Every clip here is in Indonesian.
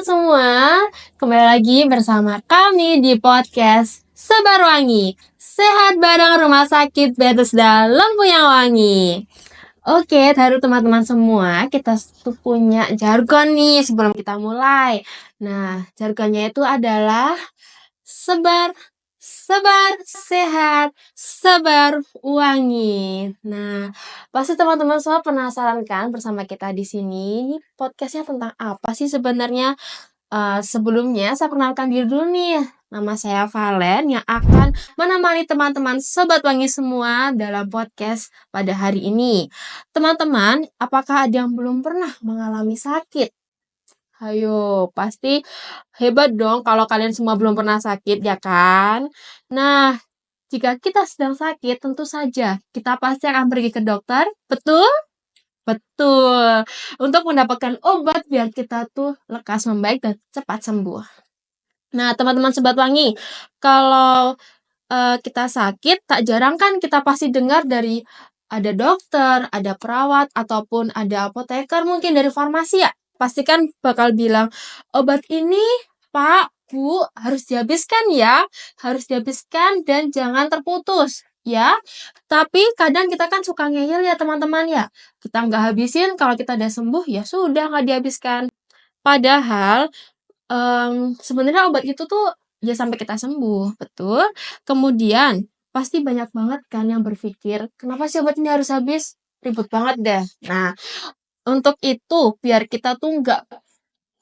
teman-teman semua, kembali lagi bersama kami di podcast Sebarwangi, sehat bareng Rumah Sakit Bethesda Lempuyang Wangi. Oke, taruh teman-teman semua, kita tuh punya jargon nih sebelum kita mulai. Nah, jargonnya itu adalah sebar, sebar, sehat, sebar wangi. Nah, pasti teman-teman semua penasaran kan bersama kita di sini. Ini podcastnya tentang apa sih sebenarnya? Sebelumnya saya perkenalkan diri dulu nih. Nama saya Valen yang akan menemani teman-teman Sobat Wangi semua dalam podcast pada hari ini. Teman-teman, apakah ada yang belum pernah mengalami sakit? Ayo, pasti hebat dong kalau kalian semua belum pernah sakit, ya kan? Nah, jika kita sedang sakit, tentu saja kita pasti akan pergi ke dokter, betul? Betul. Untuk mendapatkan obat biar kita tuh lekas membaik dan cepat sembuh. Nah, teman-teman Sobat Wangi, kalau kita sakit, tak jarang kan kita pasti dengar dari ada dokter, ada perawat, ataupun ada apoteker mungkin dari farmasi ya. Pasti kan bakal bilang, obat ini Pak, Bu, harus dihabiskan ya. Harus dihabiskan dan jangan terputus. Ya, tapi kadang kita kan suka ngeyel ya teman-teman ya. Kita nggak habisin, kalau kita udah sembuh ya sudah nggak dihabiskan. Padahal sebenarnya obat itu tuh ya sampai kita sembuh, betul. Kemudian pasti banyak banget kan yang berpikir, kenapa sih obat ini harus habis? Ribet banget deh. Nah, untuk itu biar kita tuh nggak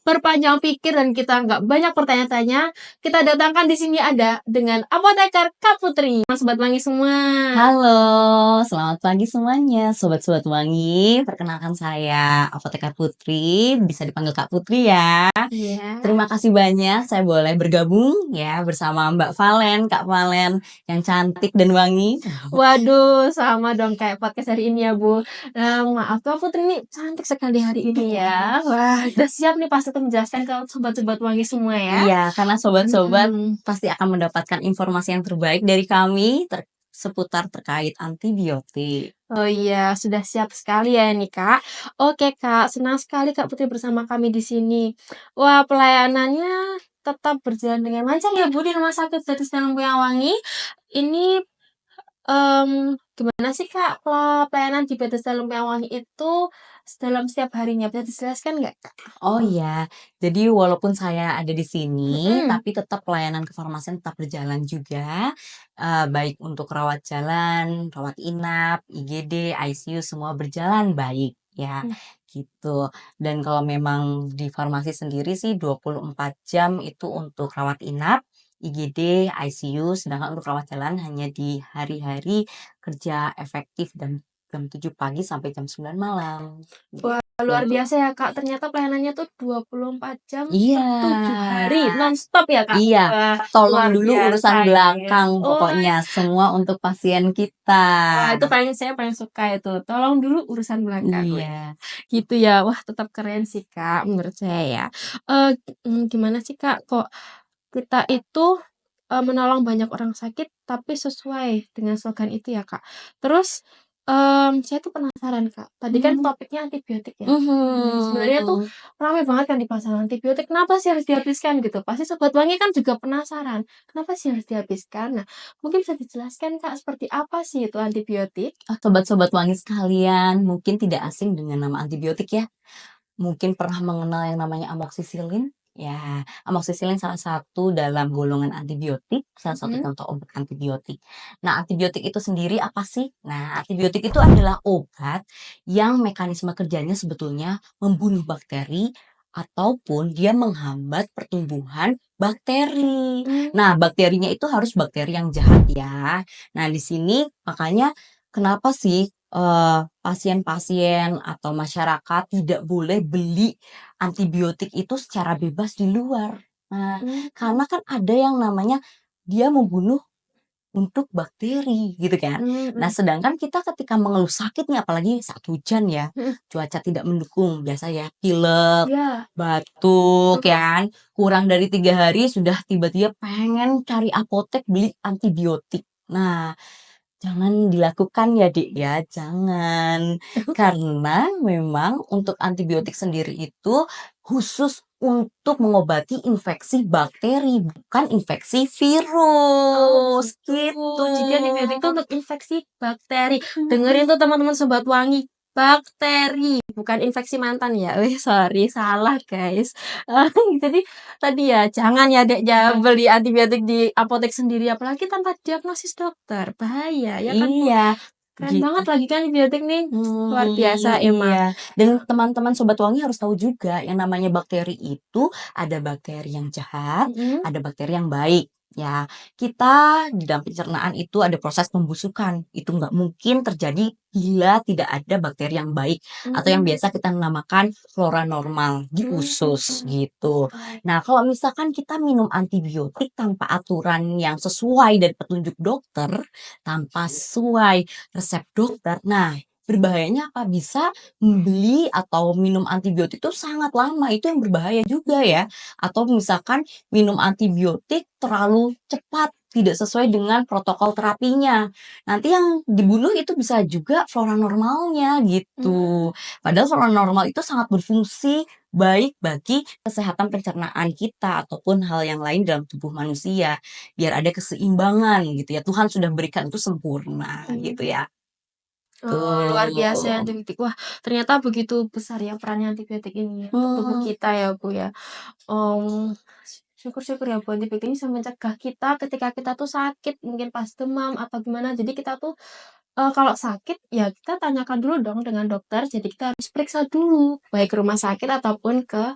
berpanjang pikir dan kita nggak banyak bertanya-tanya, kita datangkan di sini ada dengan apoteker Kak Putri. Sobat Wangi semua. Halo, selamat pagi semuanya, Sobat-Sobat Wangi. Perkenalkan saya Apoteker Putri, bisa dipanggil Kak Putri ya. Iya. Terima kasih banyak, saya boleh bergabung ya bersama Mbak Valen, Kak Valen yang cantik dan wangi. Waduh, sama dong kayak podcast hari ini ya, Bu. Maaf, Kak Putri ini cantik sekali hari ini ya. Wah, udah siap nih pasti untuk menjelaskan ke sobat-sobat wangi semua ya. Iya, karena sobat-sobat Mm-mm. pasti akan mendapatkan informasi yang terbaik dari kami seputar terkait antibiotik. Oh iya, sudah siap sekali ya ini, Kak. Oke, Kak, senang sekali Kak Putri bersama kami di sini. Wah, pelayanannya tetap berjalan dengan lancar ya, Bu, di Rumah Sakit Bethesda Lempuyang Wangi. Ini gimana sih Kak pelayanan di Bethesda Lempuyang Wangi itu dalam setiap harinya? Bisa dijelaskan nggak, Kak? Oh iya, jadi walaupun saya ada di sini, Mhm. tapi tetap pelayanan kefarmasian tetap berjalan juga, baik untuk rawat jalan, rawat inap, IGD, ICU semua berjalan baik ya, Mmm. gitu. Dan kalau memang di farmasi sendiri sih 24 jam itu untuk rawat inap, IGD, ICU, sedangkan untuk rawat jalan hanya di hari-hari kerja efektif dan jam 7 pagi sampai jam 9 malam, Wah, luar gitu. biasa ya, Kak. Ternyata pelayanannya tuh 24 jam Iya. 7 hari nonstop ya, Kak? Iya, Wah, tolong luar dulu urusan biasa ini. belakang Oh, pokoknya, semua untuk pasien kita. wah itu saya paling suka itu, tolong dulu urusan belakang. Wih, Iya. gitu ya. Wah, tetap keren sih, Kak, menurut saya ya. Gimana sih, Kak, kok kita itu menolong banyak orang sakit, tapi sesuai dengan slogan itu ya, Kak. Terus, saya tuh penasaran, Kak. Tadi kan Mhm. topiknya antibiotik ya. Sebenarnya tuh Mhm. ramai banget kan di pasaran antibiotik, kenapa sih harus dihabiskan gitu? Pasti Sobat Wangi kan juga penasaran, kenapa sih harus dihabiskan? Nah, mungkin bisa dijelaskan, Kak, seperti apa sih itu antibiotik? Sobat-sobat wangi sekalian, mungkin tidak asing dengan nama antibiotik ya. Mungkin pernah mengenal yang namanya amoksisilin? Ya, amoksisilin salah satu dalam golongan antibiotik, salah satu Mhm. contoh obat antibiotik. Nah, antibiotik itu sendiri apa sih? Nah, antibiotik itu adalah obat yang mekanisme kerjanya sebetulnya membunuh bakteri ataupun dia menghambat pertumbuhan bakteri. Mmm. Nah, bakterinya itu harus bakteri yang jahat ya. Nah, di sini makanya kenapa sih pasien-pasien atau masyarakat tidak boleh beli antibiotik itu secara bebas di luar. Nah, Mmm. karena kan ada yang namanya dia membunuh untuk bakteri gitu kan. Mmm. Nah, Mhm. sedangkan kita ketika mengeluh sakit nih apalagi saat hujan ya, Mhm. cuaca tidak mendukung, biasa ya pilek, Iya. batuk Mhm. ya kan, kurang dari 3 hari sudah tiba-tiba pengen cari apotek beli antibiotik. Nah, Jangan dilakukan ya, Dik, ya, jangan. Karena memang untuk antibiotik sendiri itu khusus untuk mengobati infeksi bakteri, bukan infeksi Oh virus, gitu. gitu. Jadi antibiotik itu untuk infeksi bakteri. Dengerin tuh teman-teman sobat wangi. Bakteri, bukan infeksi mantan ya. Sorry, salah guys. Jadi tadi ya, jangan ya Dek beli antibiotik di apotek sendiri, apalagi tanpa diagnosis dokter. Bahaya ya kan Bu? Iya, Keren gitu. banget lagi kan antibiotik nih. Luar biasa emang. Iya. Dan teman-teman Sobat Wangi harus tahu juga yang namanya bakteri itu ada bakteri yang jahat, Mm-mm. ada bakteri yang baik. Ya, kita di dalam pencernaan itu ada proses pembusukan. Itu nggak mungkin terjadi bila tidak ada bakteri yang baik atau yang biasa kita namakan flora normal di usus gitu. Nah, kalau misalkan kita minum antibiotik tanpa aturan yang sesuai dan petunjuk dokter, tanpa sesuai resep dokter. Nah, berbahayanya apa? Bisa membeli atau minum antibiotik itu sangat lama, itu yang berbahaya juga ya. Atau misalkan minum antibiotik terlalu cepat, tidak sesuai dengan protokol terapinya. Nanti yang dibunuh itu bisa juga flora normalnya gitu. Padahal flora normal itu sangat berfungsi baik bagi kesehatan pencernaan kita ataupun hal yang lain dalam tubuh manusia. Biar ada keseimbangan gitu ya. Tuhan sudah berikan itu sempurna gitu ya. Oh, luar biasa ya Tuh. antibiotik. Wah, ternyata begitu besar ya perannya antibiotik ini ya untuk tubuh kita ya, Bu ya. Syukur-syukur ya Bu, antibiotik ini bisa mencegah kita ketika kita tuh sakit, mungkin pas demam atau gimana. Jadi kita tuh kalau sakit ya kita tanyakan dulu dong dengan dokter. Jadi kita harus periksa dulu baik rumah sakit ataupun ke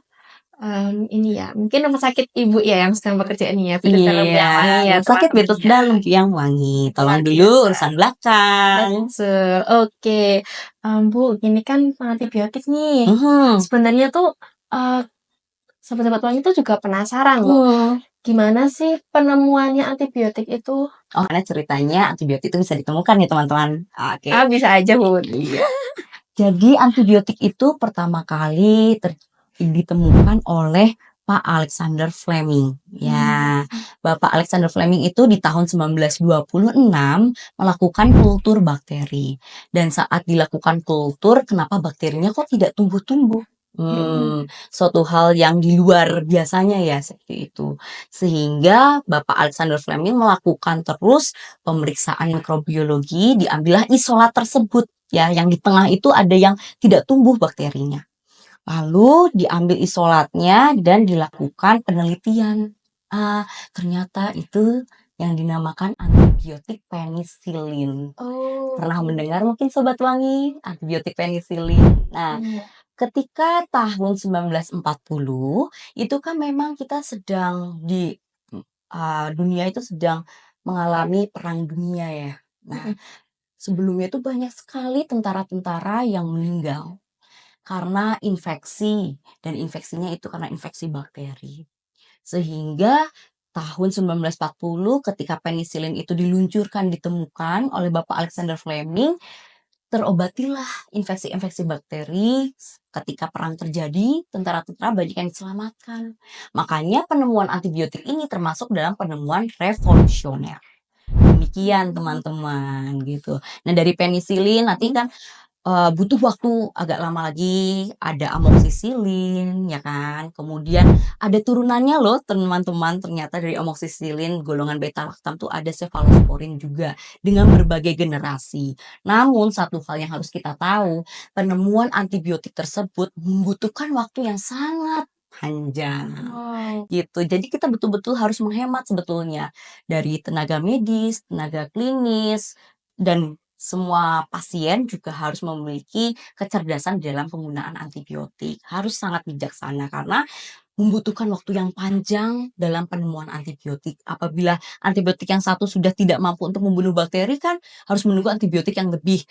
ini ya, mungkin rumah sakit ibu ya yang sedang bekerja ini ya, Betes Dalam Iya, yang Wangi ya rumah sakit teman-teman ya. Dalam yang Wangi. Luar Tolong dulu biasa. urusan belakang. Betul, oke. Bu, ini kan antibiotik nih. Mhm. Sebenarnya tuh sobat-sobat wangi tuh juga penasaran loh. Mhm. Gimana sih penemuannya antibiotik itu? Oh, karena ceritanya antibiotik itu bisa ditemukan ya teman-teman. Oke. Bisa aja, Bu. Iya. Jadi antibiotik itu pertama kali ditemukan oleh Pak Alexander Fleming. Ya, Bapak Alexander Fleming itu di tahun 1926 melakukan kultur bakteri. Dan saat dilakukan kultur, kenapa bakterinya kok tidak tumbuh-tumbuh? Suatu hal yang di luar biasanya ya seperti itu. Sehingga Bapak Alexander Fleming melakukan terus pemeriksaan mikrobiologi, diambillah isolat tersebut. Ya, yang di tengah itu ada yang tidak tumbuh bakterinya. Lalu diambil isolatnya dan dilakukan penelitian. Ternyata itu yang dinamakan antibiotik penisilin. Oh, Pernah mendengar mungkin Sobat Wangi antibiotik penisilin? Nah, ketika tahun 1940 itu kan memang kita sedang di dunia itu sedang mengalami perang dunia ya. Nah, sebelumnya itu banyak sekali tentara-tentara yang meninggal karena infeksi dan infeksinya itu karena infeksi bakteri. Sehingga tahun 1940 ketika penisilin itu diluncurkan, ditemukan oleh Bapak Alexander Fleming, terobatilah infeksi-infeksi bakteri. Ketika perang terjadi, tentara-tentara banyak yang diselamatkan. Makanya penemuan antibiotik ini termasuk dalam penemuan revolusioner. Demikian teman-teman gitu. Nah, dari penisilin nanti kan butuh waktu agak lama lagi, ada amoksisilin ya kan, kemudian ada turunannya loh teman-teman, ternyata dari amoksisilin golongan beta laktam tuh ada cefalosporin juga dengan berbagai generasi. Namun satu hal yang harus kita tahu, penemuan antibiotik tersebut membutuhkan waktu yang sangat panjang wow. gitu. Jadi kita betul-betul harus menghemat sebetulnya dari tenaga medis, tenaga klinis, dan semua pasien juga harus memiliki kecerdasan dalam penggunaan antibiotik. Harus sangat bijaksana karena membutuhkan waktu yang panjang dalam penemuan antibiotik. Apabila antibiotik yang satu sudah tidak mampu untuk membunuh bakteri kan harus menunggu antibiotik yang lebih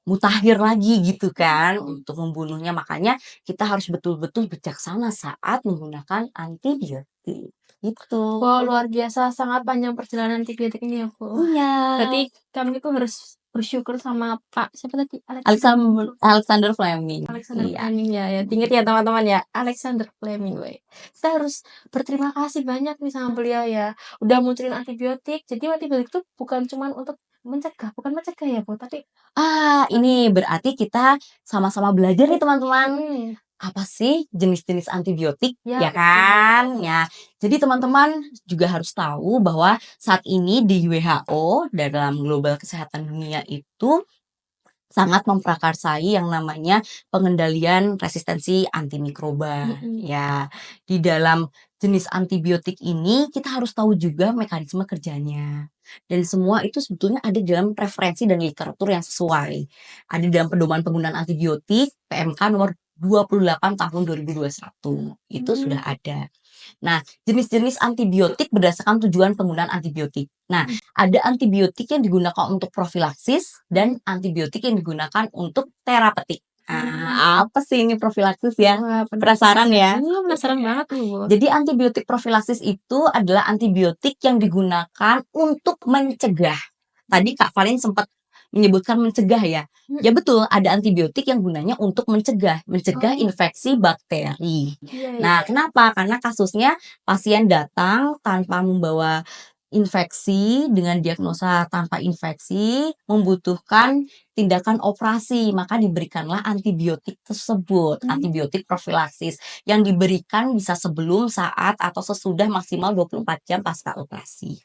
mutakhir lagi gitu kan untuk membunuhnya. Makanya kita harus betul-betul bijaksana saat menggunakan antibiotik. Gitu. Wow, luar biasa, sangat panjang perjalanan antibiotik ini ya, Bu. Iya. Berarti kami tuh harus bersyukur sama Pak, siapa tadi? Alexander Fleming. Alexander Iya. Fleming ya, diinget ya teman-teman ya, Alexander Fleming, we. Kita harus berterima kasih banyak nih sama beliau ya, udah munculin antibiotik. Jadi antibiotik itu bukan cuman untuk Mencegah, bukan mencegah ya, Bu, tapi Ini berarti kita sama-sama belajar nih teman-teman. hmm, Apa sih jenis-jenis antibiotik, ya ya kan? Ya, jadi teman-teman juga harus tahu bahwa saat ini di WHO dalam Global Kesehatan Dunia itu sangat memprakarsai yang namanya pengendalian resistensi antimikroba. mhm, Ya, di dalam jenis antibiotik ini kita harus tahu juga mekanisme kerjanya. Dan semua itu sebetulnya ada dalam referensi dan literatur yang sesuai. Ada dalam pedoman penggunaan antibiotik PMK nomor 28 tahun 2021. Itu mmm, sudah ada. Nah, jenis-jenis antibiotik berdasarkan tujuan penggunaan antibiotik. Nah, mhm, ada antibiotik yang digunakan untuk profilaksis dan antibiotik yang digunakan untuk terapeutik. mmm. Apa sih ini profilaksis ya? Wah, Penasaran ya? penasaran banget nih, Bu. Jadi antibiotik profilaksis itu adalah antibiotik yang digunakan untuk mencegah. Tadi Kak Valen sempat menyebutkan mencegah ya. Mhm, Ya betul, ada antibiotik yang gunanya untuk mencegah oh, infeksi bakteri. iya Nah, iya. kenapa? Karena kasusnya pasien datang tanpa membawa infeksi dengan diagnosa tanpa infeksi, membutuhkan tindakan operasi, maka diberikanlah antibiotik tersebut, Mmm, antibiotik profilaksis yang diberikan bisa sebelum, saat, atau sesudah maksimal 24 jam pasca operasi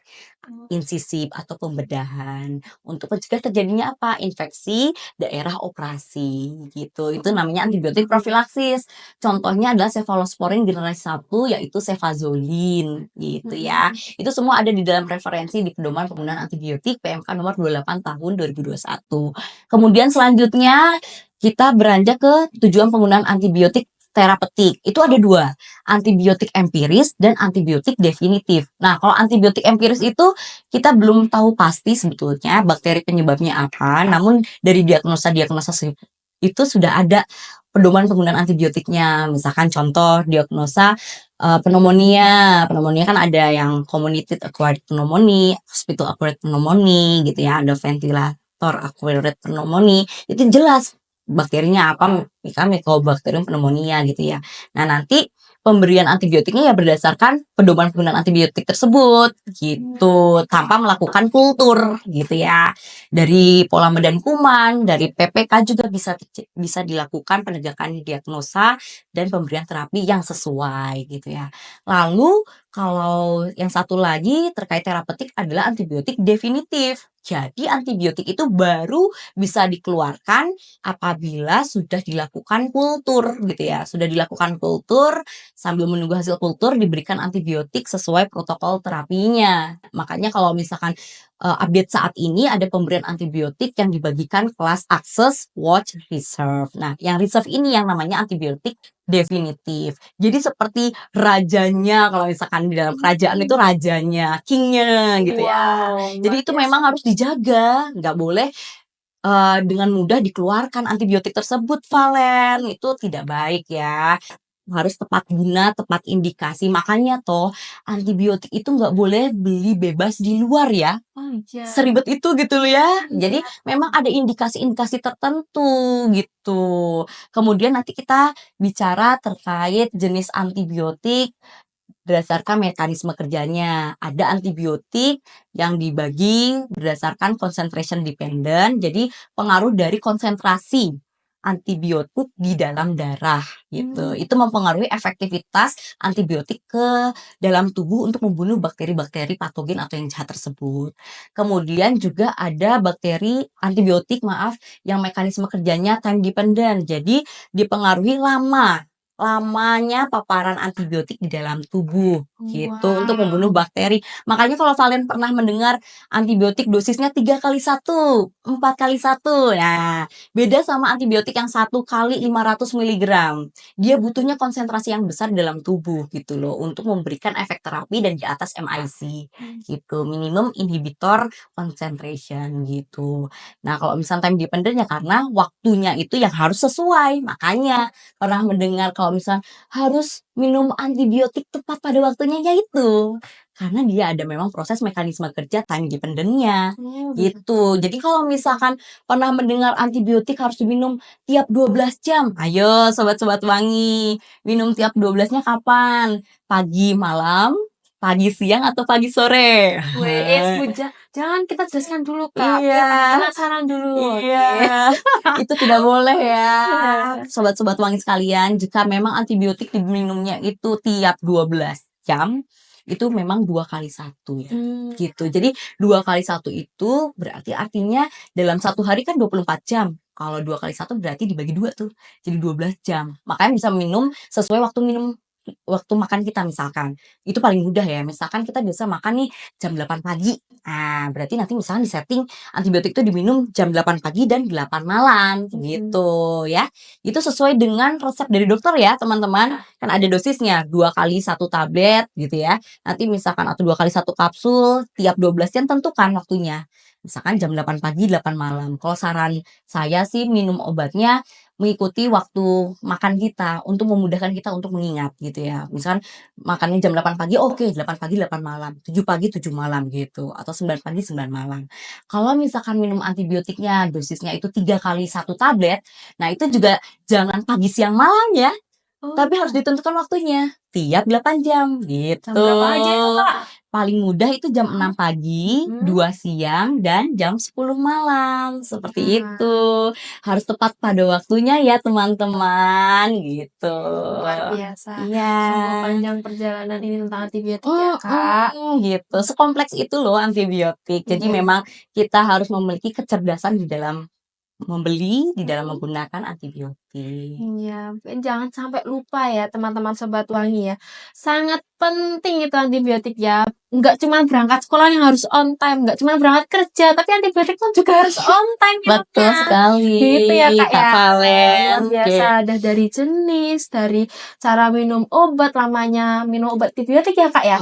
oh, insisif atau pembedahan untuk mencegah terjadinya apa? Infeksi daerah operasi gitu. Itu namanya antibiotik profilaksis. Contohnya adalah cefalosporin generasi 1 yaitu cefazolin gitu ya. mhm, Itu semua ada di dalam referensi di pedoman penggunaan antibiotik PMK nomor 28 tahun 2021. Kemudian selanjutnya kita beranjak ke tujuan penggunaan antibiotik terapeutik. Itu ada dua, antibiotik empiris dan antibiotik definitif. Nah, kalau antibiotik empiris itu kita belum tahu pasti sebetulnya bakteri penyebabnya apa, namun dari diagnosa-diagnosa itu sudah ada pedoman penggunaan antibiotiknya. Misalkan contoh diagnosa pneumonia. Pneumonia kan ada yang community acquired pneumonia, hospital acquired pneumonia gitu ya, ada ventilator acquired pneumonia. Itu jelas bakterinya apa, misalkan Mycobacterium pneumonia gitu ya. Nah, nanti pemberian antibiotiknya ya berdasarkan pedoman penggunaan antibiotik tersebut gitu, tanpa melakukan kultur gitu ya. Dari pola medan kuman, dari PPK juga bisa dilakukan penegakan diagnosa dan pemberian terapi yang sesuai gitu ya. Lalu kalau yang satu lagi terkait terapeutik adalah antibiotik definitif. Jadi antibiotik itu baru bisa dikeluarkan apabila sudah dilakukan kultur gitu ya. Sudah dilakukan kultur, sambil menunggu hasil kultur diberikan antibiotik sesuai protokol terapinya. Makanya kalau misalkan update saat ini ada pemberian antibiotik yang dibagikan kelas Access, Watch, Reserve. Nah, yang reserve ini yang namanya antibiotik definitif. Jadi seperti rajanya, kalau misalkan di dalam kerajaan itu mmm, rajanya, kingnya gitu ya. wow, Jadi luar itu biasa. memang harus dijaga, nggak boleh dengan mudah dikeluarkan antibiotik tersebut, Valen. Itu tidak baik ya. Harus tepat guna, tepat indikasi. Makanya toh antibiotik itu nggak boleh beli bebas di luar ya. Oh, iya, Seribet itu gitu loh ya. iya, Jadi memang ada indikasi-indikasi tertentu gitu. Kemudian nanti kita bicara terkait jenis antibiotik berdasarkan mekanisme kerjanya. Ada antibiotik yang dibagi berdasarkan concentration dependent, jadi pengaruh dari konsentrasi antibiotik di dalam darah gitu. mmm, Itu mempengaruhi efektivitas antibiotik ke dalam tubuh untuk membunuh bakteri-bakteri patogen atau yang jahat tersebut. Kemudian juga ada bakteri antibiotik maaf yang mekanisme kerjanya time dependent. Jadi dipengaruhi lamanya paparan antibiotik di dalam tubuh gitu untuk wow, membunuh bakteri. Makanya kalau kalian pernah mendengar antibiotik dosisnya 3 kali 1, 4 kali 1. Nah, beda sama antibiotik yang 1 kali 500 miligram. Dia butuhnya konsentrasi yang besar dalam tubuh gitu loh untuk memberikan efek terapi dan di atas MIC mmm, gitu. Minimum inhibitor concentration gitu. Nah, kalau misalnya time dependent ya karena waktunya itu yang harus sesuai. Makanya pernah mendengar kalau misalnya harus minum antibiotik tepat pada waktunya, ya itu. Karena dia ada memang proses mekanisme kerja time dependent-nya, oh, begitu. gitu. Jadi kalau misalkan pernah mendengar antibiotik harus diminum tiap 12 jam, ayo sobat-sobat wangi, minum tiap 12-nya kapan? Pagi malam, pagi siang, atau pagi sore? WS bujang. Jangan, kita jelaskan dulu Kak, biar Iya. penasaran dulu. Iya, itu tidak boleh ya. Iya. Sobat-sobat wangi sekalian, jika memang antibiotik diminumnya itu tiap 12 jam, itu memang 2 kali 1 ya. Gitu. Jadi 2 kali 1 itu berarti artinya dalam 1 hari kan 24 jam. Kalau 2 kali 1 berarti dibagi 2 tuh. Jadi 12 jam. Makanya bisa minum sesuai waktu makan kita misalkan. Itu paling mudah ya. Misalkan kita biasa makan nih jam 8 pagi. Nah, berarti nanti misalkan disetting antibiotik itu diminum jam 8 pagi dan 8 malam gitu ya. Itu sesuai dengan resep dari dokter ya, teman-teman. Kan ada dosisnya, 2 kali 1 tablet gitu ya. Nanti misalkan atau 2 kali 1 kapsul, tiap 12 jam tentukan waktunya. Misalkan jam 8 pagi, 8 malam. Kalau saran saya sih minum obatnya mengikuti waktu makan kita untuk memudahkan kita untuk mengingat gitu ya. Misalkan makannya jam 8 pagi, oke 8 pagi 8 malam, 7 pagi 7 malam gitu, atau 9 pagi 9 malam. Kalau misalkan minum antibiotiknya dosisnya itu 3 kali 1 tablet, nah itu juga jangan pagi siang malam ya, tapi harus ditentukan waktunya tiap 8 jam Jam gitu. berapa aja itu Kak? Paling mudah itu jam 6 pagi, 2 siang, dan jam 10 malam. Seperti itu. Harus tepat pada waktunya ya teman-teman gitu. Luar biasa. Iya. Sungguh panjang perjalanan ini tentang antibiotik ya Kak. Gitu. Sekompleks itu loh antibiotik. Jadi memang kita harus memiliki kecerdasan di dalam membeli, di dalam menggunakan antibiotik. Iya, jangan sampai lupa ya teman-teman Sobat Wangi ya. Sangat penting itu antibiotik ya. Nggak cuma berangkat sekolah yang harus on time, nggak cuma berangkat kerja, tapi antibiotik pun juga harus on time ya, Betul Kak. sekali. Gitu ya Kak Kak ya. Valen. Luar biasa, ada dari jenis, dari cara minum obat, lamanya minum obat antibiotik ya Kak ya.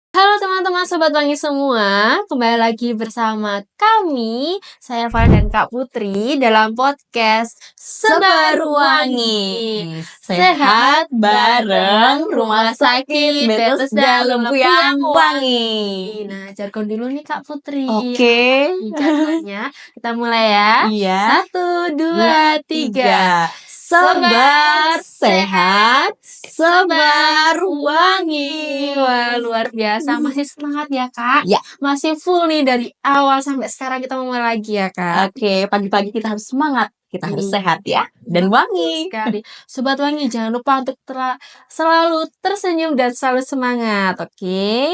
Halo teman-teman Sobat Wangi semua, kembali lagi bersama kami, saya Farah dan Kak Putri dalam podcast Sebaru Wangi. Sehat bareng Rumah Sakit Bethesda Lempuyang Wangi. Nah, jargon dulu nih Kak Putri. Oke. Jargonnya, kita mulai ya. Iya. 1, 2, 3. Sebar sehat, sebar wangi. Wah, luar biasa. Masih semangat ya, Kak? Ya. Masih full nih dari awal sampai sekarang kita mulai lagi ya, Kak? Oke, pagi-pagi kita harus semangat. Kita harus Iya. sehat ya. Dan wangi. Sekali. Sobat Wangi, jangan lupa untuk selalu tersenyum dan selalu semangat, oke?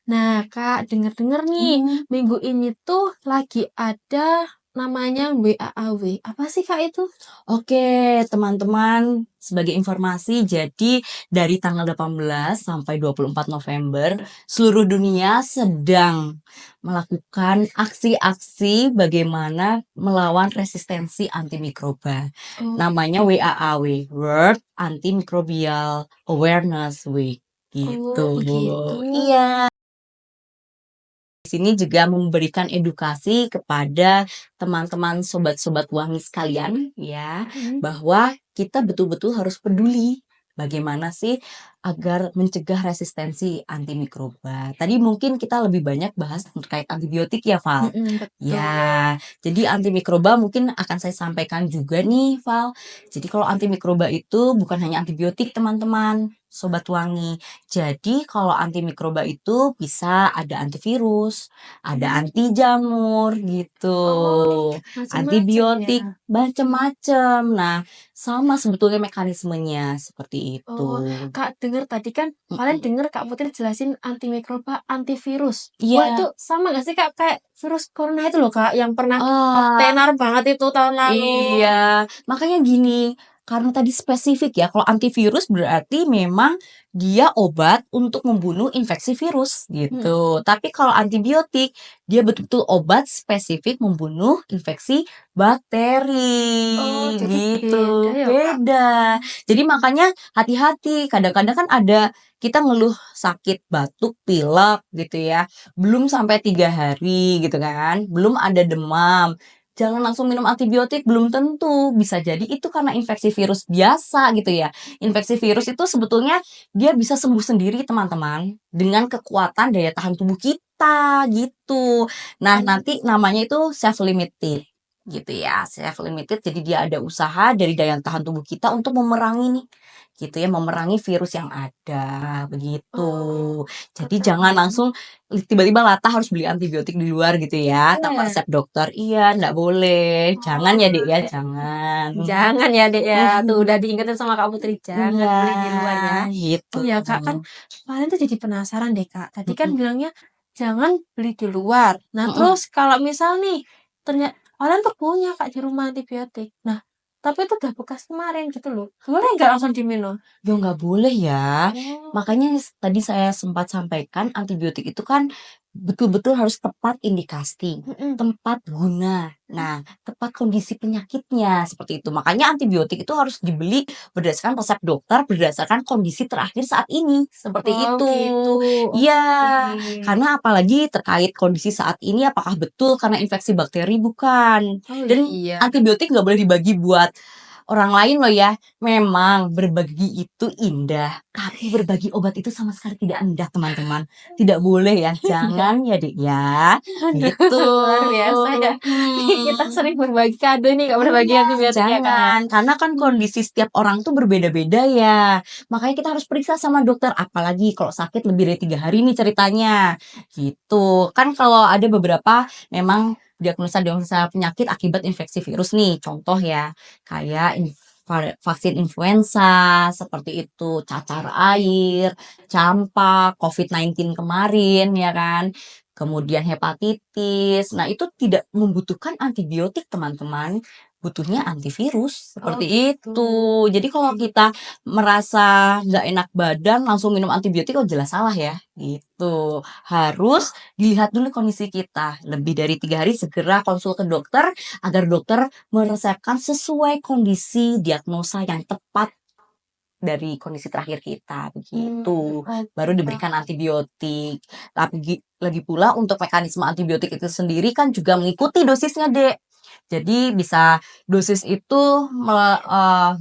Nah, Kak, dengar-dengar nih, minggu ini tuh lagi ada namanya WAAW. Apa sih, Kak, itu? Oke, teman-teman, sebagai informasi, jadi dari tanggal 18 sampai 24 November, seluruh dunia sedang melakukan aksi-aksi bagaimana melawan resistensi antimikroba. Namanya WAAW, World Antimicrobial Awareness Week. Gitu. Oh, begitu. Iya. Di sini juga memberikan edukasi kepada teman-teman sobat-sobat wangi sekalian ya, bahwa kita betul-betul harus peduli bagaimana sih agar mencegah resistensi antimikroba. Tadi mungkin kita lebih banyak bahas terkait antibiotik ya, Val. Betul. Ya, jadi antimikroba mungkin akan saya sampaikan juga nih, Val. Jadi kalau antimikroba itu bukan hanya antibiotik, teman-teman, sobat wangi. Jadi kalau antimikroba itu bisa ada antivirus, ada anti jamur gitu, antibiotik, macem-macem. Nah, sama sebetulnya mekanismenya seperti itu. Kak, dengar tadi kan kalian dengar Kak Putri jelasin antimikroba, antivirus. Iya. Wah, itu sama gak sih Kak kayak virus corona itu loh Kak, yang pernah tenar banget itu tahun lalu. Iya, makanya gini, karena tadi spesifik ya, kalau antivirus berarti memang dia obat untuk membunuh infeksi virus gitu. Tapi kalau antibiotik, dia betul-betul obat spesifik membunuh infeksi bakteri. Jadi gitu. beda ya, Kak? Beda. Jadi makanya hati-hati. Kadang-kadang kan ada kita ngeluh sakit batuk, pilek gitu ya. Belum sampai 3 hari gitu kan. Belum ada demam. Jangan langsung minum antibiotik, belum tentu. Bisa jadi itu karena infeksi virus biasa gitu ya. Infeksi virus itu sebetulnya dia bisa sembuh sendiri teman-teman. Dengan kekuatan daya tahan tubuh kita gitu. Nah nanti namanya itu self-limited. gitu ya, self limited. Jadi dia ada usaha dari daya tahan tubuh kita untuk memerangi nih, gitu ya, memerangi virus yang ada, begitu. Oh, Jadi keren jangan ya. langsung tiba-tiba latah harus beli antibiotik di luar gitu ya, Iya tanpa ya? resep dokter. Iya, nggak boleh. Jangan ya, Oh, Dek, ya, jangan. jangan ya Dek ya, tuh udah diingetin sama Kak Putri, jangan Iya, beli di luar ya. gitu. Oh ya Kak, kan kalian tuh jadi penasaran deh Kak, tadi kan Mhm, bilangnya jangan beli di luar. Nah mhm. terus kalau misal nih, ternyata kalian tuh punya Kak di rumah antibiotik. Nah, tapi itu udah bekas kemarin gitu loh. Boleh nggak langsung diminum? Ya nggak boleh ya. Oh, Makanya tadi saya sempat sampaikan antibiotik itu kan betul-betul harus tepat indikasi, mhm, tempat guna. mhm. Nah, tepat kondisi penyakitnya seperti itu. Makanya antibiotik itu harus dibeli berdasarkan resep dokter, berdasarkan kondisi terakhir saat ini. Seperti Oh itu. gitu, Iya, oke. karena apalagi terkait kondisi saat ini apakah betul karena infeksi bakteri bukan. Oh Dan iya. antibiotik nggak boleh dibagi buat orang lain loh ya. Memang berbagi itu indah, tapi berbagi obat itu sama sekali tidak indah, teman-teman. Tidak boleh ya, jangan ya, Dik, ya. Gitu. Luar biasa ya. Kita Mhm. sering berbagi kado nih, nggak berbagi Iya, antibiotik ya, Kak, ya? jangan. Karena kan Mmm, kondisi setiap orang tuh berbeda-beda ya. Makanya kita harus periksa sama dokter, apalagi kalau sakit lebih dari 3 hari nih ceritanya, gitu. Kan kalau ada beberapa memang diagnosa-diagnosa penyakit akibat infeksi virus nih, contoh ya, kayak vaksin influenza, seperti itu, cacar air, campak, COVID-19 kemarin ya kan, kemudian hepatitis. Nah, itu tidak membutuhkan antibiotik, teman-teman, butuhnya antivirus, oh seperti gitu. itu. Jadi kalau Oke. kita merasa nggak enak badan langsung minum antibiotik, oh jelas salah ya, gitu. Harus dilihat dulu kondisi kita, lebih dari 3 hari segera konsul ke dokter, agar dokter meresepkan sesuai kondisi diagnosa yang tepat dari kondisi terakhir kita, begitu. Oke, Baru Kak. diberikan antibiotik. Tapi lagi pula untuk mekanisme antibiotik itu sendiri kan juga mengikuti dosisnya, Dek. Jadi bisa dosis itu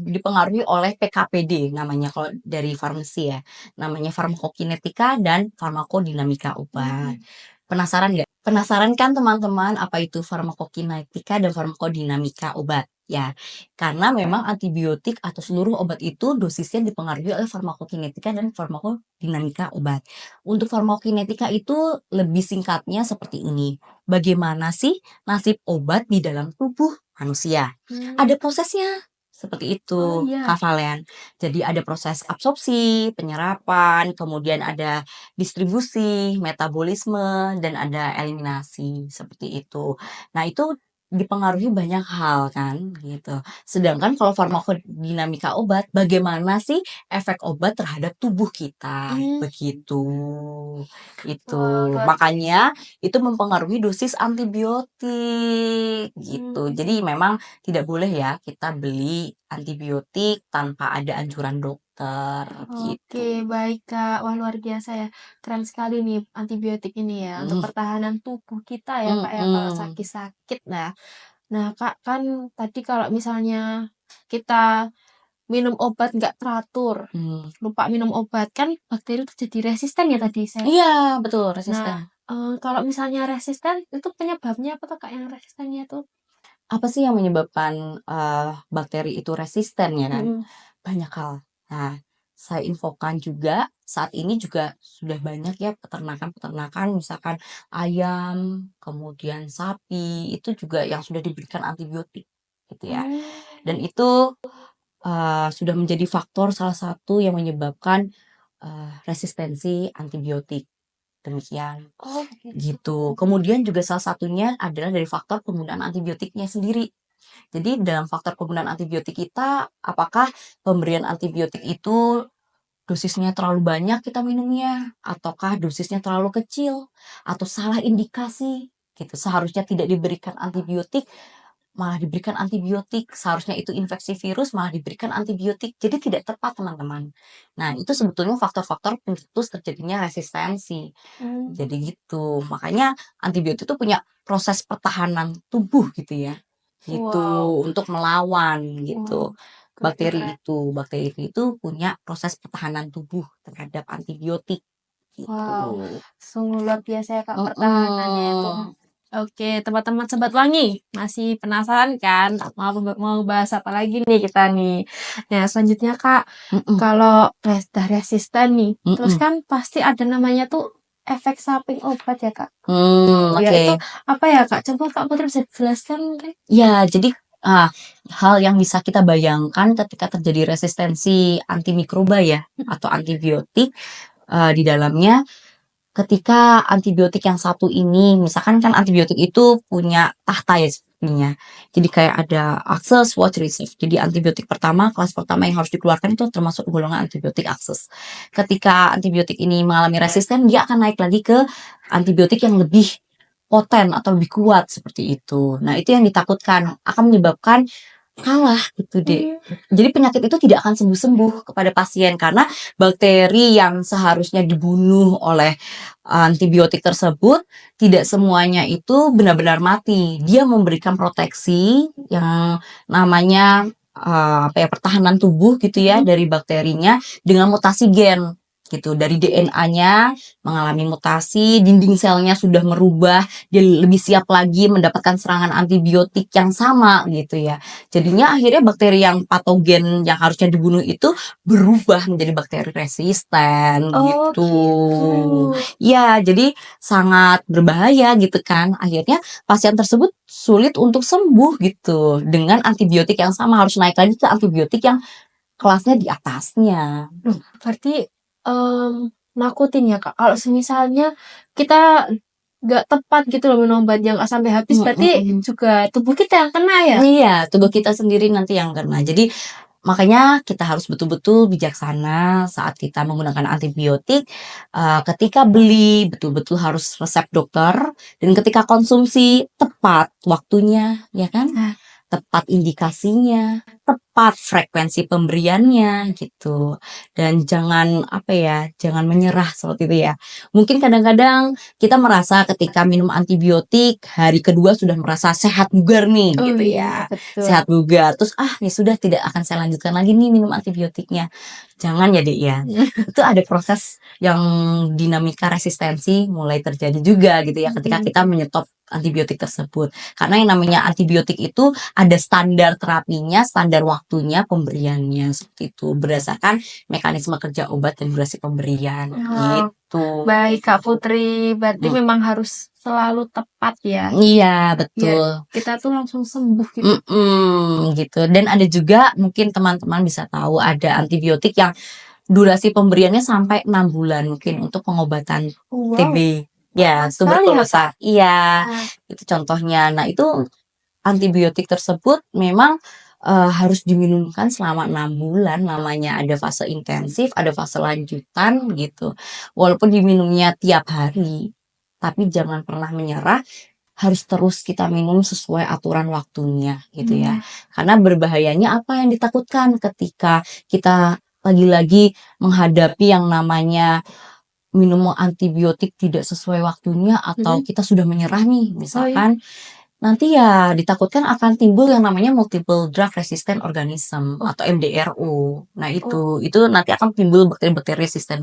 dipengaruhi oleh PKPD namanya kalau dari farmasi ya, namanya farmakokinetika dan farmakodinamika obat. Mmm, Penasaran nggak? Penasaran kan teman-teman apa itu farmakokinetika dan farmakodinamika obat? Ya, karena memang antibiotik atau seluruh obat itu dosisnya dipengaruhi oleh farmakokinetika dan farmakodinamika obat. Untuk farmakokinetika itu lebih singkatnya seperti ini. Bagaimana sih nasib obat di dalam tubuh manusia? mmm. Ada prosesnya. Seperti Oh itu, iya. Kak Valen. Jadi ada proses absorpsi, penyerapan, kemudian ada distribusi, metabolisme, dan ada eliminasi, seperti itu. Nah, itu dipengaruhi banyak hal kan, gitu. Sedangkan kalau farmakodinamika obat, bagaimana sih efek obat terhadap tubuh kita, Mmm, begitu. Itu. wah luar biasa. Makanya itu mempengaruhi dosis antibiotik, gitu. Mmm. Jadi memang tidak boleh ya kita beli antibiotik tanpa ada anjuran dokter, Oke, gitu. baik Kak. Wah, luar biasa ya. Keren sekali nih antibiotik ini ya untuk Mhm, pertahanan tubuh kita ya Kak ya kalau mhm, sakit-sakit. Nah Kak kan tadi kalau misalnya kita minum obat nggak teratur, mmm. lupa minum obat, kan bakteri itu jadi resisten ya tadi saya. Iya, betul, Nah, resisten. kalau misalnya resisten itu penyebabnya apa tuh Kak yang resistennya tuh? Apa sih yang menyebabkan, bakteri itu resisten ya kan? Mhm. Banyak hal. Nah, saya infokan juga, saat ini juga sudah banyak ya peternakan-peternakan misalkan ayam, kemudian sapi, itu juga yang sudah diberikan antibiotik, gitu ya. Dan Mmm. itu, sudah menjadi faktor salah satu yang menyebabkan, resistensi antibiotik, demikian. Oh gitu. Gitu. Kemudian juga salah satunya adalah dari faktor penggunaan antibiotiknya sendiri. Jadi dalam faktor penggunaan antibiotik kita, apakah pemberian antibiotik itu dosisnya terlalu banyak kita minumnya, ataukah dosisnya terlalu kecil, atau salah indikasi gitu. Seharusnya tidak diberikan antibiotik, malah diberikan antibiotik. Seharusnya itu infeksi virus, malah diberikan antibiotik. Jadi tidak tepat, teman-teman. Nah, itu sebetulnya faktor-faktor pencetus terjadinya resistensi. Mmm. Jadi gitu. Makanya antibiotik itu punya proses pertahanan tubuh gitu ya. Gitu, Wow. untuk melawan Wah, gitu. keren. Bakteri itu punya proses pertahanan tubuh terhadap antibiotik gitu. Wow, sungguh luar biasa ya Kak pertahanannya itu. Mhm. Oke, teman-teman Sobat Wangi, masih penasaran kan mau bahas apa lagi nih kita nih? Nah, selanjutnya Kak, Mhm kalau udah resisten nih, terus mhm. kan pasti ada namanya tuh efek samping obat ya Kak? Ya Oke. itu apa ya Kak? Coba Kak Putri bisa jelaskan mungkin? Ya, jadi, hal yang bisa kita bayangkan ketika terjadi resistensi antimikroba ya, atau antibiotik, di dalamnya ketika antibiotik yang satu ini, misalkan kan antibiotik itu punya tahta ya sepertinya. Jadi kayak ada Access, Watch, Reserve. Jadi antibiotik pertama, kelas pertama yang harus dikeluarkan itu termasuk golongan antibiotik Access. Ketika antibiotik ini mengalami resisten, dia akan naik lagi ke antibiotik yang lebih poten atau lebih kuat seperti itu. Nah, itu yang ditakutkan akan menyebabkan kalah gitu deh. Jadi penyakit itu tidak akan sembuh-sembuh kepada pasien karena bakteri yang seharusnya dibunuh oleh antibiotik tersebut tidak semuanya itu benar-benar mati. Dia memberikan proteksi yang namanya apa ya, pertahanan tubuh gitu ya dari bakterinya dengan mutasi gen gitu. Dari DNA-nya mengalami mutasi, dinding selnya sudah merubah, dia lebih siap lagi mendapatkan serangan antibiotik yang sama gitu ya. Jadinya akhirnya bakteri yang patogen yang harusnya dibunuh itu berubah menjadi bakteri resisten Oh gitu. gitu. Ya, jadi sangat berbahaya gitu kan. Akhirnya pasien tersebut sulit untuk sembuh gitu. Dengan antibiotik yang sama harus naik lagi ke antibiotik yang kelasnya di atasnya. Loh, berarti, nakutin ya Kak, kalau semisalnya kita nggak tepat gitu loh minum obat yang nggak sampai habis, berarti Mhm. juga tubuh kita yang kena ya? Iya, tubuh kita sendiri nanti yang kena. Jadi makanya kita harus betul-betul bijaksana saat kita menggunakan antibiotik. Ketika beli betul-betul harus resep dokter dan ketika konsumsi tepat waktunya, ya kan? Nah, Tepat indikasinya, tepat frekuensi pemberiannya gitu. Dan jangan apa ya, jangan menyerah seperti itu ya. Mungkin kadang-kadang kita merasa ketika minum antibiotik hari kedua sudah merasa sehat bugar nih oh gitu iya ya. betul. Sehat bugar. Terus ya sudah tidak akan saya lanjutkan lagi nih minum antibiotiknya. Jangan ya Dek ya. Itu ada proses yang dinamika resistensi mulai terjadi juga gitu ya ketika kita menyetop antibiotik tersebut. Karena yang namanya antibiotik itu ada standar terapinya, standar waktunya, pemberiannya seperti itu berdasarkan mekanisme kerja obat dan durasi pemberian Oh, gitu. baik Kak Putri, berarti Mm, memang harus selalu tepat ya, iya biar betul. kita tuh langsung sembuh gitu. Gitu. Dan ada juga mungkin teman-teman bisa tahu ada antibiotik yang durasi pemberiannya sampai 6 bulan mungkin untuk pengobatan TB. Wow, lama Ya, sekali ya Kak? tuberkulosa. Iya, Nah, itu contohnya. Nah, itu antibiotik tersebut memang, harus diminumkan selama 6 bulan namanya. Ada fase intensif, ada fase lanjutan gitu. Walaupun diminumnya tiap hari, tapi jangan pernah menyerah, harus terus kita minum sesuai aturan waktunya gitu ya. iya. Karena berbahayanya apa yang ditakutkan ketika kita lagi-lagi menghadapi yang namanya minum antibiotik tidak sesuai waktunya atau Mhm. kita sudah menyerah nih, Oh iya? misalkan nanti ya ditakutkan akan timbul yang namanya multiple drug resistant organism Oh atau MDRO. Nah oh, itu nanti akan timbul bakteri-bakteri resisten.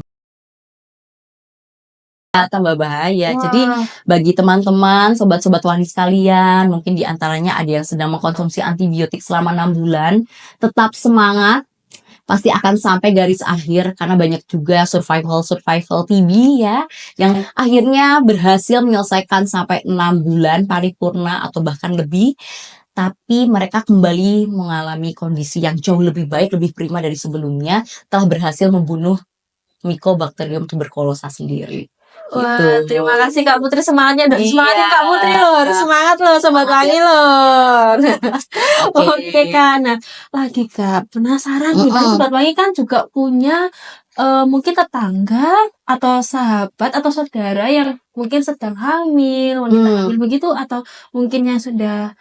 Tambah bahaya. Jadi wah, bagi teman-teman, sobat-sobat Wani sekalian, mungkin di antaranya ada yang sedang mengkonsumsi antibiotik selama 6 bulan, tetap semangat, pasti akan sampai garis akhir karena banyak juga survival TB ya yang akhirnya berhasil menyelesaikan sampai 6 bulan paripurna atau bahkan lebih, tapi mereka kembali mengalami kondisi yang jauh lebih baik, lebih prima dari sebelumnya, telah berhasil membunuh Mycobacterium tuberculosa sendiri. Gitu. wah, terima kasih Kak Putri semangatnya, semangatin Iya. Kak Putri loh, harus semangat loh Sobat Semangat ya. Wangi loh. Oke. Oke Kak, nah lagi Kak, penasaran nih, pasti Mm-mm. Sobat Wangi kan juga punya mungkin tetangga atau sahabat atau saudara yang mungkin sedang hamil, wanita Hmm. hamil begitu, atau mungkin yang sudah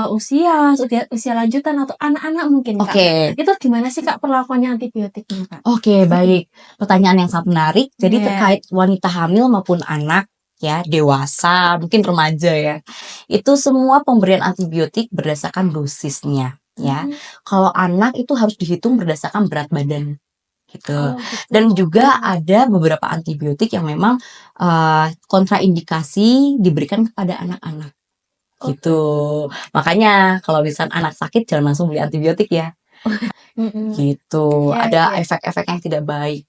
usia usia lanjutan atau anak-anak mungkin Kak. Nah, Oke. itu gimana sih Kak perlakuannya antibiotiknya Kak? Oke, baik. Pertanyaan yang sangat menarik. Jadi Iya. terkait wanita hamil maupun anak ya, dewasa, mungkin remaja ya. Itu semua pemberian antibiotik berdasarkan dosisnya ya. Mhm. Kalau anak itu harus dihitung berdasarkan berat badan gitu. Oh, gitu. Dan juga ada beberapa antibiotik yang memang kontraindikasi diberikan kepada anak-anak gitu. Makanya kalau misalnya anak sakit jangan langsung beli antibiotik ya. Gitu. Iya, Ada iya. efek-efek yang tidak baik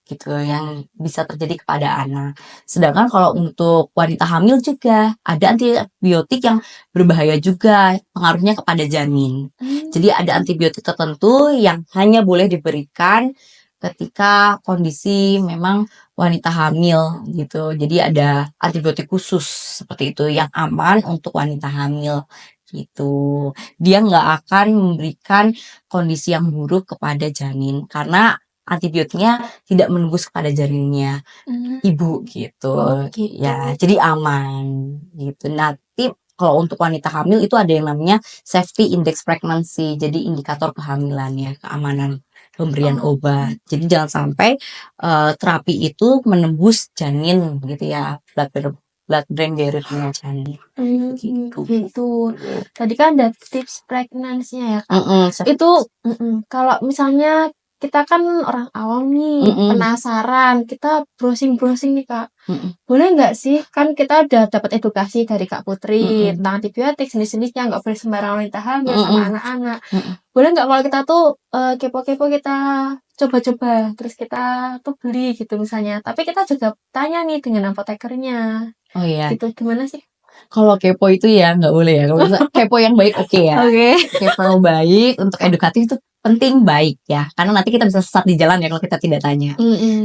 gitu yang bisa terjadi kepada anak. Sedangkan kalau untuk wanita hamil juga ada antibiotik yang berbahaya juga pengaruhnya kepada janin. Jadi ada antibiotik tertentu yang hanya boleh diberikan ketika kondisi memang wanita hamil gitu. Jadi ada antibiotik khusus seperti itu yang aman untuk wanita hamil gitu. Dia nggak akan memberikan kondisi yang buruk kepada janin karena antibiotiknya tidak menembus kepada janinnya ibu gitu. Oh, gitu. Ya, jadi aman gitu. Nanti kalau untuk wanita hamil itu ada yang namanya safety index pregnancy. Jadi indikator kehamilannya, keamanan pemberian obat. Jadi jangan sampai terapi itu menembus janin gitu ya, blood brain barrier-nya janin. Gitu. Tadi kan ada tips pregnancy-nya ya, Kak. Mm-mm. Itu kalau misalnya kita kan orang awam nih, Mm-mm. penasaran, kita browsing-browsing nih, Kak. Mm-mm. Boleh nggak sih, kan kita udah dapat edukasi dari Kak Putri Mm-mm. tentang antibiotik, jenis-jenisnya, nggak boleh sembarangan wanita hamil sama Mm-mm. anak-anak. Mm-mm. Boleh nggak kalau kita tuh kepo-kepo, kita coba-coba, terus kita tuh beli gitu misalnya. Tapi kita juga tanya nih dengan apotekernya. Oh iya, Gitu, gimana sih? kalau kepo itu ya nggak boleh ya. Kalau misalnya kepo yang baik oke ya. Oke. Kepo baik untuk edukatif itu penting baik ya. Karena nanti kita bisa sesat di jalan ya kalau kita tidak tanya.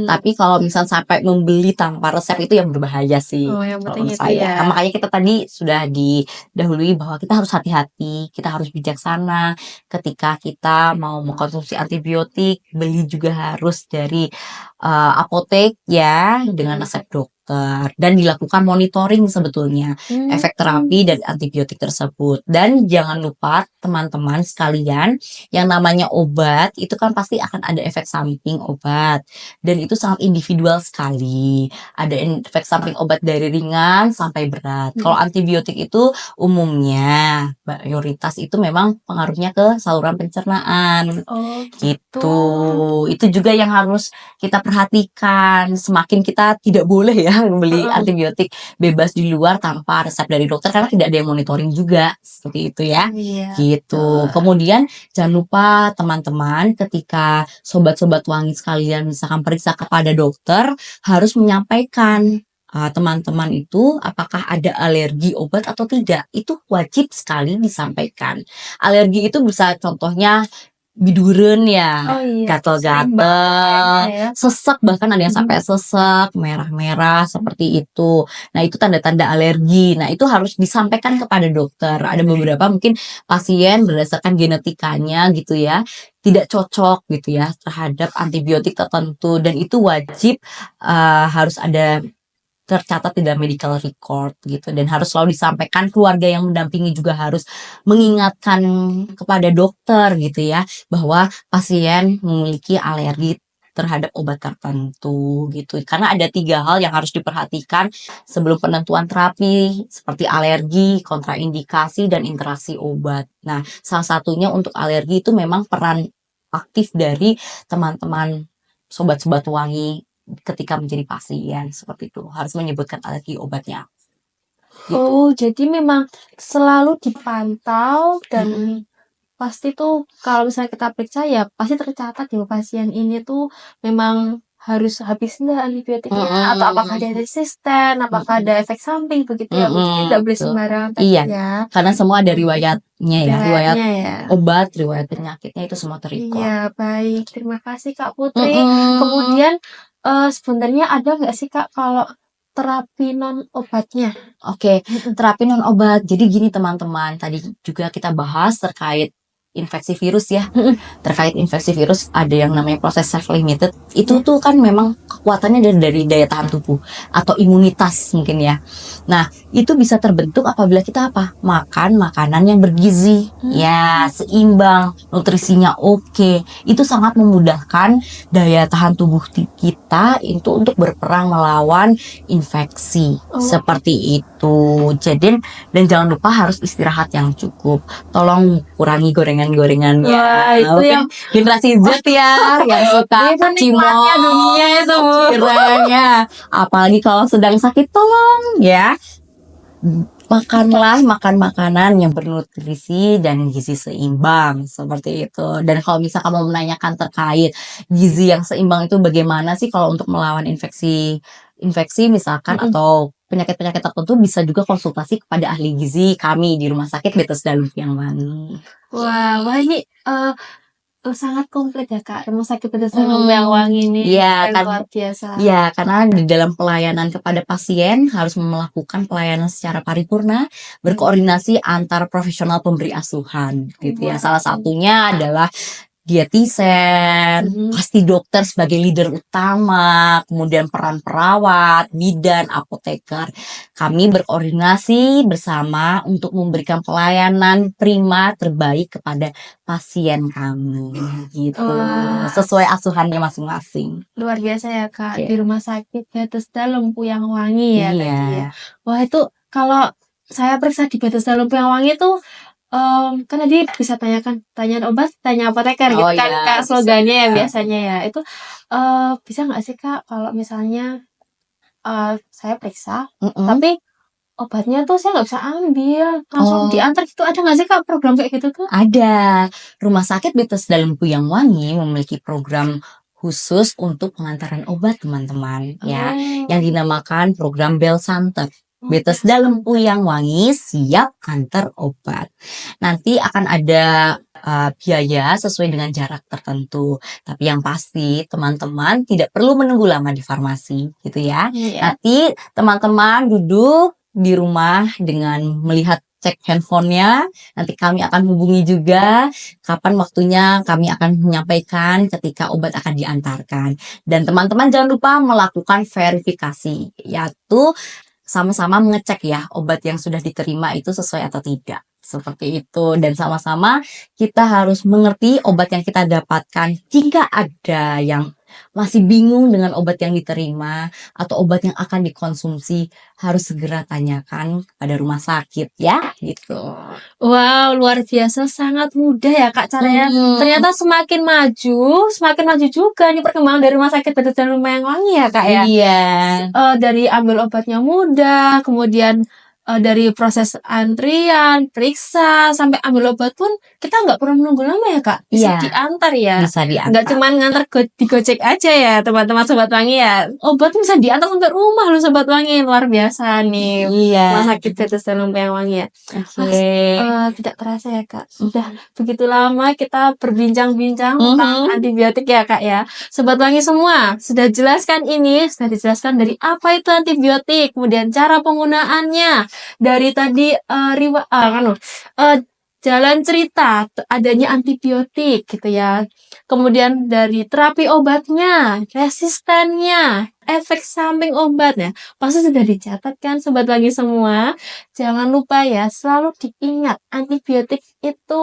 Tapi kalau misal sampai membeli tanpa resep itu yang berbahaya sih. Oh, yang Kalau penting menurut itu saya. ya. Makanya kita tadi sudah didahului bahwa kita harus hati-hati, kita harus bijaksana ketika kita mau mengkonsumsi antibiotik. Beli juga harus dari apotek ya dengan resep dokter dan dilakukan monitoring sebetulnya efek terapi dari antibiotik tersebut. Dan jangan lupa teman-teman sekalian, yang namanya obat itu kan pasti akan ada efek samping obat dan itu sangat individual sekali. Ada efek samping obat dari ringan sampai berat. Kalau antibiotik itu umumnya mayoritas itu memang pengaruhnya ke saluran pencernaan. Oh, Gitu. Itu juga yang harus kita perhatikan. Semakin kita tidak boleh ya beli antibiotik bebas di luar tanpa resep dari dokter karena tidak ada yang monitoring juga seperti itu ya. Iya. Gitu. Kemudian jangan lupa teman-teman ketika sobat-sobat wangi sekalian misalkan periksa kepada dokter harus menyampaikan teman-teman itu apakah ada alergi obat atau tidak. Itu wajib sekali disampaikan. Alergi itu bisa contohnya biduren ya, gatel-gatel, sesek, bahkan ada yang sampai sesek, merah-merah seperti itu. Nah, itu tanda-tanda alergi. Nah, itu harus disampaikan kepada dokter. Ada beberapa mungkin pasien berdasarkan genetikanya gitu ya, tidak cocok gitu ya terhadap antibiotik tertentu dan itu wajib harus ada tercatat di dalam medical record gitu dan harus selalu disampaikan. Keluarga yang mendampingi juga harus mengingatkan kepada dokter gitu ya bahwa pasien memiliki alergi terhadap obat tertentu gitu karena ada 3 hal yang harus diperhatikan sebelum penentuan terapi seperti alergi, kontraindikasi dan interaksi obat. Nah, salah satunya untuk alergi itu memang peran aktif dari teman-teman sobat-sobat wangi ketika menjadi pasien seperti itu harus menyebutkan alergi obatnya. Gitu. Oh, jadi memang selalu dipantau dan pasti tuh kalau misalnya kita periksa ya pasti tercatat ya pasien ini tuh memang harus habis enggak antibiotiknya atau apakah ada resisten, apakah ada efek samping begitu ya. Mungkin tidak boleh sembarangan tadi ya. Karena semua ada riwayatnya ya, riwayat ya. obat, riwayat penyakitnya itu semua terrecord. Iya, baik. Terima kasih Kak Putri. Kemudian sebenarnya ada nggak sih Kak kalau terapi non obatnya? Oke, terapi non obat. Jadi gini teman-teman, tadi juga kita bahas terkait infeksi virus ya. Terkait infeksi virus ada yang namanya proses self limited. Itu tuh kan memang kekuatannya dari daya tahan tubuh atau imunitas mungkin ya. Nah, itu bisa terbentuk apabila kita makan makanan yang bergizi, ya seimbang, nutrisinya oke. Itu sangat memudahkan daya tahan tubuh kita itu untuk berperang melawan infeksi seperti itu. Jadi dan jangan lupa harus istirahat yang cukup. Tolong kurangi gorengan gorengan-gorengan ya. Wah, itu Mungkin yang generasi Z ya yang suka itu nikmatnya cimol, dunia itu, Bu. cirengnya. Apalagi kalau sedang sakit, tolong ya makan makanan yang bernutrisi dan gizi seimbang seperti itu. Dan kalau misal kamu menanyakan terkait gizi yang seimbang itu bagaimana sih kalau untuk melawan infeksi misalkan Mm-mm. atau penyakit-penyakit tertentu, bisa juga konsultasi kepada ahli gizi kami di Rumah Sakit Bethesda Lumpiang-Wangi. Wah, ini sangat komplit ya Kak. Rumah sakit Bethesda Hmm, Lumpiang-Wangi ini ya yang kan. luar biasa. Ya, karena di dalam pelayanan kepada pasien harus melakukan pelayanan secara paripurna, berkoordinasi antar profesional pemberi asuhan, gitu ya. Wah. Salah satunya adalah dietisen, Mhm. pasti dokter sebagai leader utama, kemudian peran perawat, bidan, apoteker. Kami berkoordinasi bersama untuk memberikan pelayanan prima terbaik kepada pasien kami, gitu. Wah. Sesuai asuhannya masing-masing. Luar biasa ya Kak, Oke. di Rumah Sakit Bethesda Lumpiang-Wangi ya Iya. tadi ya. Wah, itu kalau saya periksa di Bethesda Lumpiang-Wangi itu kan tadi bisa tanyaan obat, tanya apoteker gitu Oh kan iya, Kak, bisa. slogannya ya biasanya ya. Itu bisa nggak sih Kak kalau misalnya saya periksa, Mm-mm. tapi obatnya tuh saya nggak bisa ambil, langsung Oh. diantar gitu. Ada nggak sih Kak program kayak gitu tuh? Ada. Rumah Sakit Bethesda Lumpiang-Wangi memiliki program khusus untuk pengantaran obat, teman-teman, ya, yang dinamakan program Bel Santer. Bethesda Lumpiang-Wangi siap antar obat. Nanti akan ada biaya sesuai dengan jarak tertentu. Tapi yang pasti teman-teman tidak perlu menunggu lama di farmasi, gitu ya. Iya. Nanti teman-teman duduk di rumah dengan melihat cek handphonenya. Nanti kami akan hubungi juga kapan waktunya, kami akan menyampaikan ketika obat akan diantarkan. Dan teman-teman jangan lupa melakukan verifikasi, yaitu sama-sama mengecek ya obat yang sudah diterima itu sesuai atau tidak. Seperti itu. Dan sama-sama kita harus mengerti obat yang kita dapatkan. Jika ada yang masih bingung dengan obat yang diterima atau obat yang akan dikonsumsi, harus segera tanyakan kepada rumah sakit ya, gitu. Wow, luar biasa, sangat mudah ya Kak caranya. Ternyata semakin maju juga nih perkembangan dari Rumah Sakit Bethesda Lumpiang-Wangi ya Kak ya. Iya. Dari ambil obatnya mudah, kemudian dari proses antrian, periksa, sampai ambil obat pun kita nggak perlu menunggu lama ya Kak. Bisa Iya. diantar ya. Bisa Nggak diantar. cuma ngantar di Gojek aja ya teman-teman Sobat Wangi ya. Obat bisa diantar sampai rumah loh Sobat Wangi. Luar biasa nih. Iya. Rumah Sakit Bethesda Lumpiang-Wangi ya. Oke. Tidak terasa ya Kak, sudah begitu lama kita berbincang-bincang tentang antibiotik ya Kak ya. Sobat Wangi semua, sudah dijelaskan dari apa itu antibiotik, kemudian cara penggunaannya, dari tadi jalan cerita adanya antibiotik gitu ya. Kemudian dari terapi obatnya, resistennya, efek samping obatnya, pasti sudah dicatat kan Sobat Wangi semua. Jangan lupa ya, selalu diingat antibiotik itu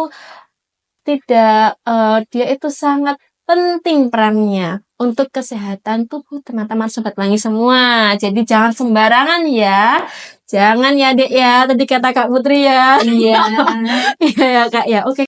dia itu sangat penting perannya untuk kesehatan tubuh teman-teman Sobat Wangi semua. Jadi jangan sembarangan ya. Jangan ya Dek ya, tadi kata Kak Putri ya. Iya. Iya ya Kak ya, oke.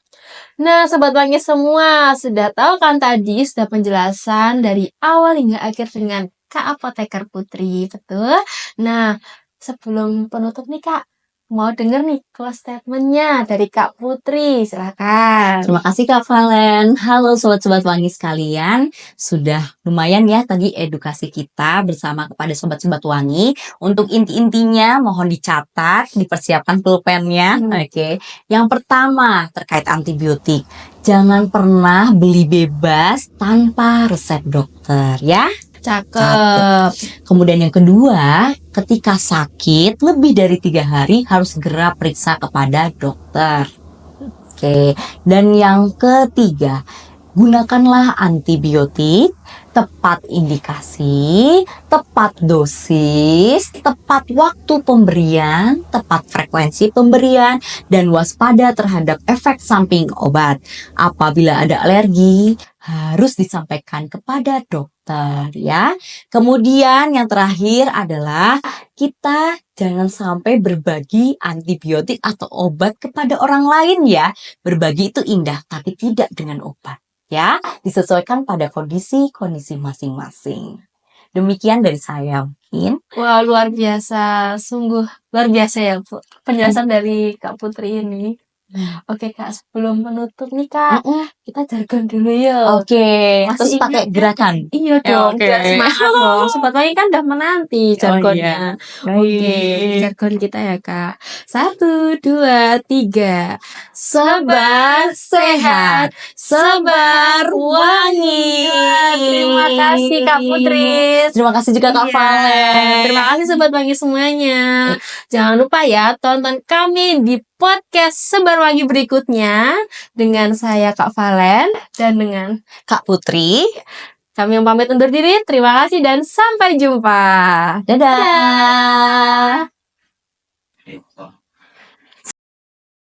Nah Sobat Wangi semua, sudah tahu kan tadi sudah penjelasan dari awal hingga akhir dengan Kak Apoteker Putri, betul? Nah, sebelum penutup nih Kak, mau denger nih close statement-nya dari Kak Putri, silakan. Terima kasih Kak Valen. Halo sobat-sobat Wangi sekalian. Sudah lumayan ya tadi edukasi kita bersama kepada sobat-sobat Wangi. Untuk inti-intinya mohon dicatat, dipersiapkan pulpennya. Oke. Yang pertama terkait antibiotik. Jangan pernah beli bebas tanpa resep dokter ya. Cakep. Kemudian yang kedua, ketika sakit lebih dari 3 hari harus segera periksa kepada dokter. Oke. Dan yang ketiga, gunakanlah antibiotik tepat indikasi, tepat dosis, tepat waktu pemberian, tepat frekuensi pemberian, dan waspada terhadap efek samping obat. Apabila ada alergi, harus disampaikan kepada dokter ya. Kemudian yang terakhir adalah kita jangan sampai berbagi antibiotik atau obat kepada orang lain ya. Berbagi itu indah, tapi tidak dengan obat ya. Disesuaikan pada kondisi masing-masing. Demikian dari saya mungkin. Wah, luar biasa. Sungguh luar biasa ya, Bu. Penjelasan dari Kak Putri ini. Oke, Kak, sebelum menutup nih, Kak, kita jargon dulu yuk. Oke, Masih terus ingat pakai kan? gerakan. Iya dong, Oke. biar semangat dong. Sobat Wangi kan udah menanti jargonnya. Oke, Baik. jargon kita ya, Kak. 1, 2, 3. Sobat sehat, sebar wangi. Terima kasih Kak Putri. Terima kasih juga Kak Iya. Valen. Terima kasih Sobat Wangi semuanya. Jangan lupa ya, tonton kami di podcast Sebar Wangi berikutnya dengan saya Kak Valen dan dengan Kak Putri. kami yang pamit undur diri. Terima kasih dan sampai jumpa. Dadah.